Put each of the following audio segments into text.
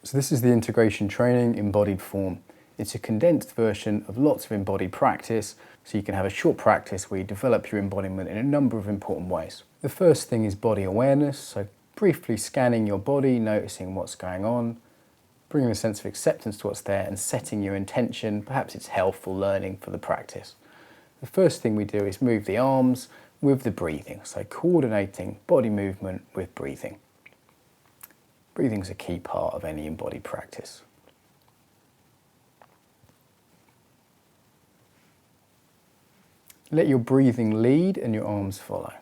So this is the integration training embodied form. It's a condensed version of lots of embodied practice, so you can have a short practice where you develop your embodiment in a number of important ways. The first thing is body awareness, so briefly scanning your body, noticing what's going on, bringing a sense of acceptance to what's there and setting your intention, perhaps it's health or learning for the practice. The first thing we do is move the arms with the breathing, so coordinating body movement with breathing. Breathing is a key part of any embodied practice. Let your breathing lead and your arms follow.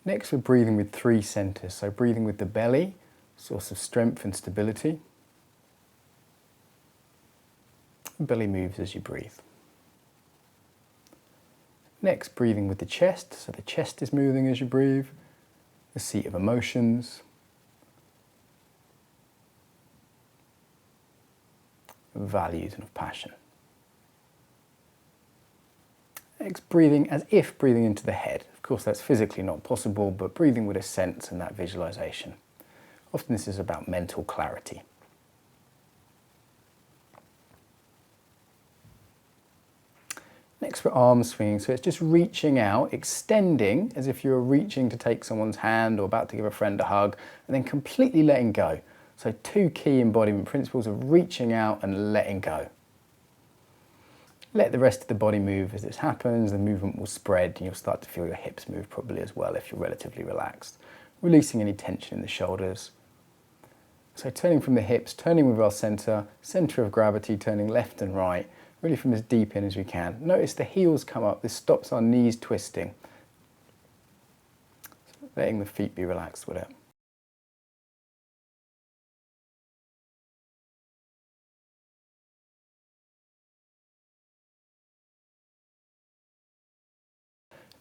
Next, we're breathing with 3 centers, so breathing with the belly, source of strength and stability. The belly moves as you breathe. Next, breathing with the chest, so the chest is moving as you breathe, the seat of emotions. Of values and of passion. Next, breathing as if breathing into the head. Of course, that's physically not possible, but breathing with a sense and that visualization. Often this is about mental clarity. Next, for arm swinging, so it's just reaching out, extending as if you're reaching to take someone's hand or about to give a friend a hug, and then completely letting go. So 2 key embodiment principles of reaching out and letting go. Let the rest of the body move as this happens, the movement will spread and you'll start to feel your hips move probably as well if you're relatively relaxed. Releasing any tension in the shoulders. So turning from the hips, turning with our center of gravity, turning left and right, really from as deep in as we can. Notice the heels come up, this stops our knees twisting. So letting the feet be relaxed with it.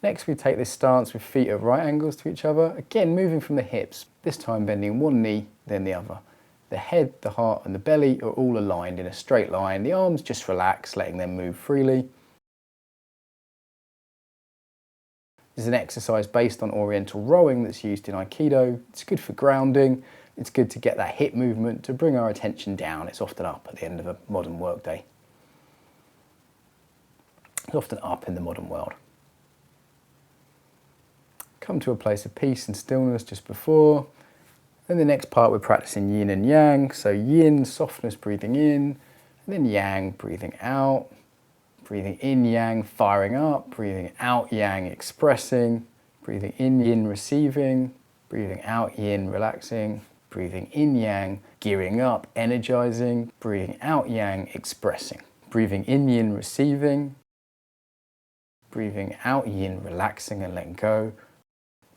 Next, we take this stance with feet at right angles to each other, again moving from the hips, this time bending one knee, then the other. The head, the heart and the belly are all aligned in a straight line. The arms just relax, letting them move freely. This is an exercise based on oriental rowing that's used in Aikido. It's good for grounding. It's good to get that hip movement, to bring our attention down. It's often up at the end of a modern workday. It's often up in the modern world. Come to a place of peace and stillness just before. Then the next part we're practicing yin and yang. So yin, softness, breathing in, and then yang, breathing out. Breathing in yang, firing up. Breathing out yang, expressing. Breathing in yin, receiving. Breathing out yin, relaxing. Breathing in yang, gearing up, energizing. Breathing out yang, expressing. Breathing in yin, receiving. Breathing out yin, relaxing and letting go.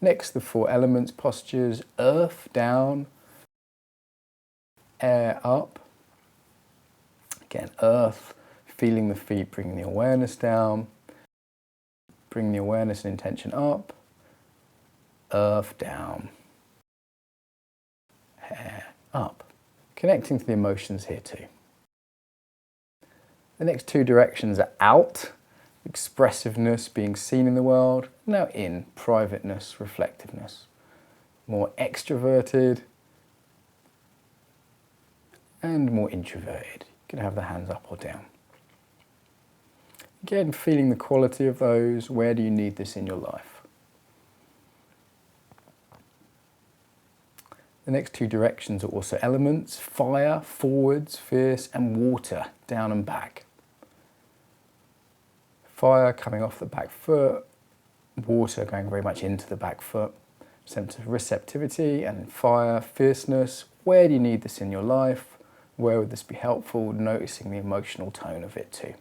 Next, the 4 elements postures: earth, down, air, up. Again, earth, feeling the feet, bringing the awareness down, bring the awareness and intention up, earth, down, air, up. Connecting to the emotions here too. The next 2 directions are out, expressiveness, being seen in the world. Now in, privateness, reflectiveness. More extroverted and more introverted. You can have the hands up or down. Again, feeling the quality of those. Where do you need this in your life? The next 2 directions are also elements: fire, forwards, fierce, and water, down and back. Fire coming off the back foot, water going very much into the back foot, sense of receptivity, and fire, fierceness. Where do you need this in your life? Where would this be helpful? Noticing the emotional tone of it too.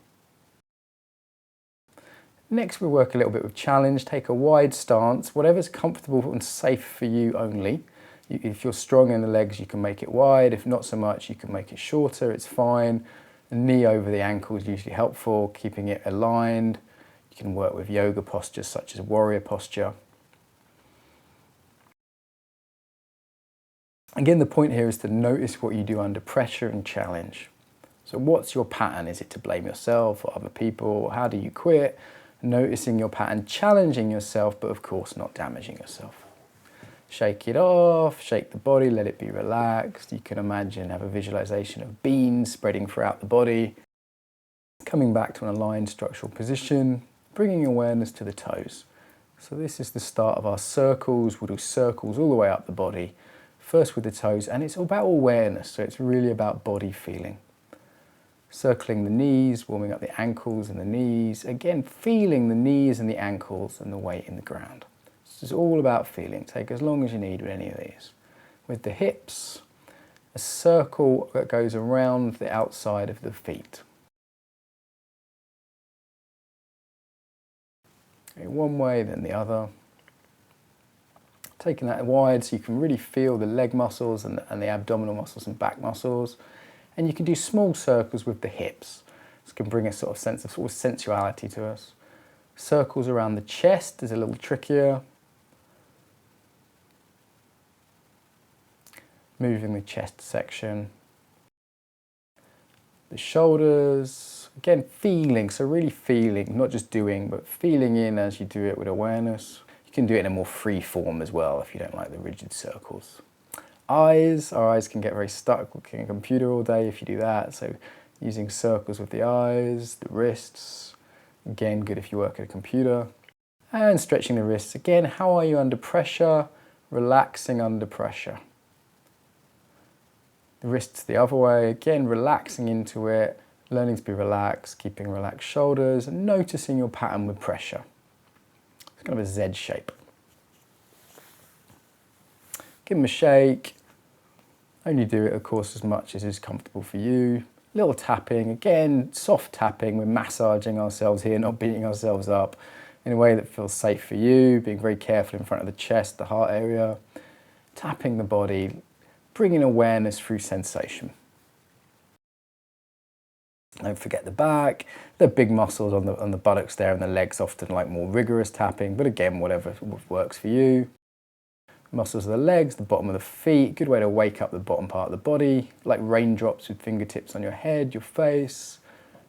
Next, we work a little bit with challenge. Take a wide stance, whatever's comfortable and safe for you only. If you're strong in the legs, you can make it wide. If not so much, you can make it shorter, it's fine. The knee over the ankle is usually helpful, keeping it aligned. You can work with yoga postures such as warrior posture. Again, the point here is to notice what you do under pressure and challenge. So what's your pattern? Is it to blame yourself or other people? How do you quit? Noticing your pattern, challenging yourself, but of course not damaging yourself. Shake it off, shake the body, let it be relaxed. You can imagine, have a visualization of beans spreading throughout the body. Coming back to an aligned structural position, bringing awareness to the toes. So this is the start of our circles. We'll do circles all the way up the body, first with the toes, and it's all about awareness, so it's really about body feeling. Circling the knees, warming up the ankles and the knees. Again, feeling the knees and the ankles and the weight in the ground. This is all about feeling. Take as long as you need with any of these. With the hips, a circle that goes around the outside of the feet. Okay, one way, then the other. Taking that wide so you can really feel the leg muscles and the abdominal muscles and back muscles. And you can do small circles with the hips. This can bring a sort of sense of sensuality to us. Circles around the chest is a little trickier. Moving the chest section. The shoulders, again feeling, so really feeling, not just doing, but feeling in as you do it with awareness. You can do it in a more free form as well if you don't like the rigid circles. Eyes, our eyes can get very stuck looking at a computer all day if you do that, so using circles with the eyes, the wrists, again good if you work at a computer. And stretching the wrists, again, how are you under pressure? Relaxing under pressure. The wrists the other way, again relaxing into it, learning to be relaxed, keeping relaxed shoulders, and noticing your pattern with pressure. It's kind of a Z shape. Give them a shake. Only do it, of course, as much as is comfortable for you. Little tapping, again, soft tapping. We're massaging ourselves here, not beating ourselves up, in a way that feels safe for you, being very careful in front of the chest, the heart area. Tapping the body, bringing awareness through sensation. Don't forget the back, the big muscles on the buttocks there, and the legs often like more rigorous tapping, but again, whatever works for you. Muscles of the legs, the bottom of the feet, good way to wake up the bottom part of the body, like raindrops with fingertips on your head, your face,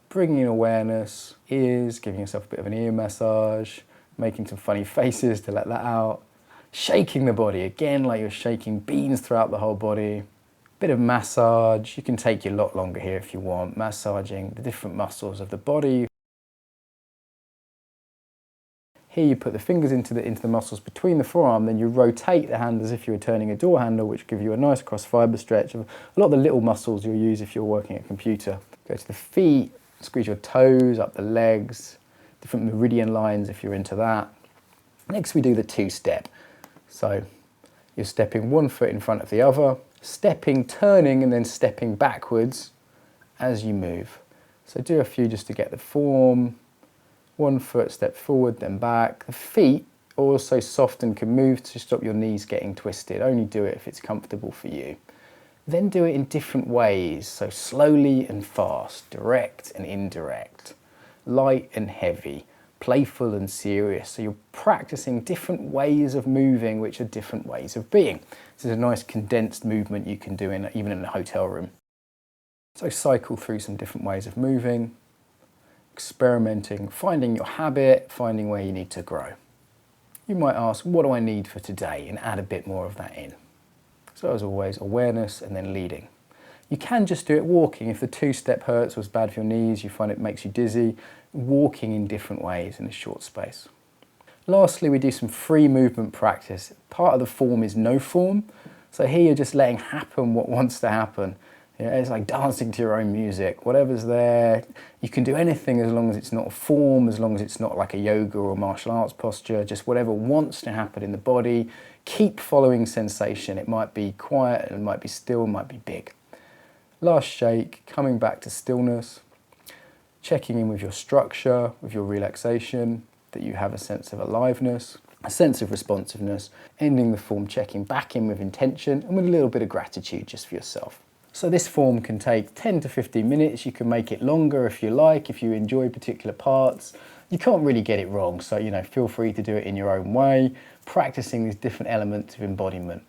bringing in awareness, ears, giving yourself a bit of an ear massage, making some funny faces to let that out. Shaking the body, again, like you're shaking beans throughout the whole body. Bit of massage, you can take your lot longer here if you want, massaging the different muscles of the body. Here you put the fingers into the muscles between the forearm, then you rotate the hand as if you were turning a door handle, which give you a nice cross fiber stretch of a lot of the little muscles you'll use if you're working at a computer. Go to the feet, squeeze your toes, up the legs, different meridian lines if you're into that. Next we do the two-step. So you're stepping one foot in front of the other, stepping, turning, and then stepping backwards as you move. So do a few just to get the form. One foot, step forward, then back. The feet also soft and can move to stop your knees getting twisted. Only do it if it's comfortable for you. Then do it in different ways. So slowly and fast, direct and indirect, light and heavy, playful and serious. So you're practicing different ways of moving, which are different ways of being. This is a nice condensed movement you can do even in a hotel room. So cycle through some different ways of moving, experimenting, finding your habit, finding where you need to grow. You might ask, what do I need for today? And add a bit more of that in. So as always, awareness and then leading. You can just do it walking. If the two-step hurts or is bad for your knees, you find it makes you dizzy, walking in different ways in a short space. Lastly, we do some free movement practice. Part of the form is no form. So here you're just letting happen what wants to happen. You know, it's like dancing to your own music. Whatever's there, you can do anything as long as it's not a form, as long as it's not like a yoga or martial arts posture, just whatever wants to happen in the body. Keep following sensation. It might be quiet, it might be still, it might be big. Last shake, coming back to stillness, checking in with your structure, with your relaxation, that you have a sense of aliveness, a sense of responsiveness, ending the form, checking back in with intention and with a little bit of gratitude just for yourself. So this form can take 10 to 15 minutes. You can make it longer if you like, if you enjoy particular parts. You can't really get it wrong, so feel free to do it in your own way, practicing these different elements of embodiment.